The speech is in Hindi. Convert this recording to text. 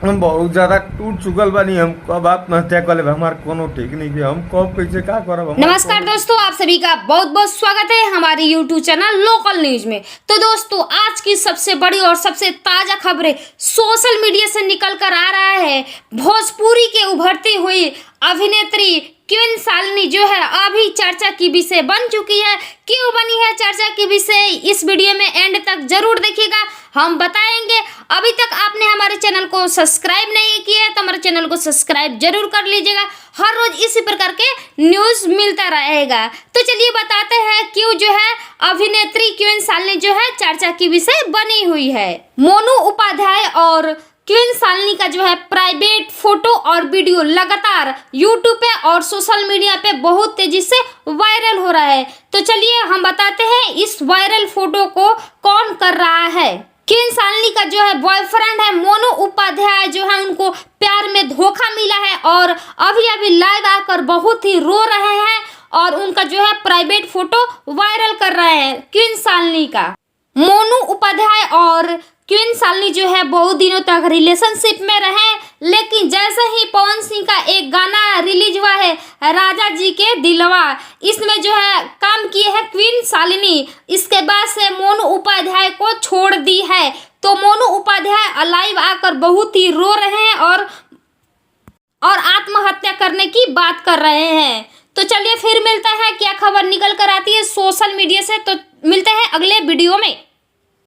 हम बहुत ज्यादा टूट चुकल बानी। हम कब आत्महत्या कर लेब हमार कोनो ठीक नहीं है। हम कब कैसे का करब। नमस्कार दोस्तों, आप सभी का बहुत बहुत स्वागत है हमारे YouTube चैनल लोकल न्यूज में। तो दोस्तों, आज की सबसे बड़ी और सबसे ताजा खबरें सोशल मीडिया से निकल कर आ रहा है। भोजपुरी के उभरती हुई अभिनेत्री क्वीन शालिनी जो है अभी चर्चा की विषय बन चुकी है। क्यों बनी है चर्चा की विषय, इस वीडियो में एंड तक जरूर देखिएगा, हम बताएंगे। अभी तक आपने हमारे चैनल को सब्सक्राइब नहीं किया है तो हमारे चैनल को सब्सक्राइब जरूर कर लीजिएगा। हर रोज इसी प्रकार के न्यूज मिलता रहेगा। तो चलिए बताते हैं क्यों जो है अभिनेत्री क्वीन शालिनी जो है चर्चा की विषय बनी हुई है। मोनू उपाध्याय और क्वीन शालिनी का जो है प्राइवेट फोटो और वीडियो लगातार यूट्यूब पे और सोशल मीडिया पे बहुत तेजी से वायरल हो रहा है। तो चलिए हम बताते हैं इस वायरल फोटो को कौन कर रहा है। क्वीन शालिनी का जो है बॉयफ्रेंड है मोनू उपाध्याय, जो है उनको प्यार में धोखा मिला है और अभी अभी लाइव आकर बहुत ही रो रहे हैं और उनका जो है प्राइवेट फोटो वायरल कर रहे हैं क्वीन शालिनी का। मोनू उपाध्याय और क्वीन शालिनी जो है बहुत दिनों तक रिलेशनशिप में रहे, लेकिन जैसे ही पवन सिंह का एक गाना रिलीज हुआ है राजा जी के दिलवा, इसमें जो है काम किए हैं क्वीन शालिनी, इसके बाद से मोनू उपाध्याय को छोड़ दी है। तो मोनू उपाध्याय लाइव आकर बहुत ही रो रहे हैं और आत्महत्या करने की बात कर रहे हैं। तो चलिए फिर मिलता है क्या खबर निकल कर आती है सोशल मीडिया से। तो मिलते हैं अगले वीडियो में।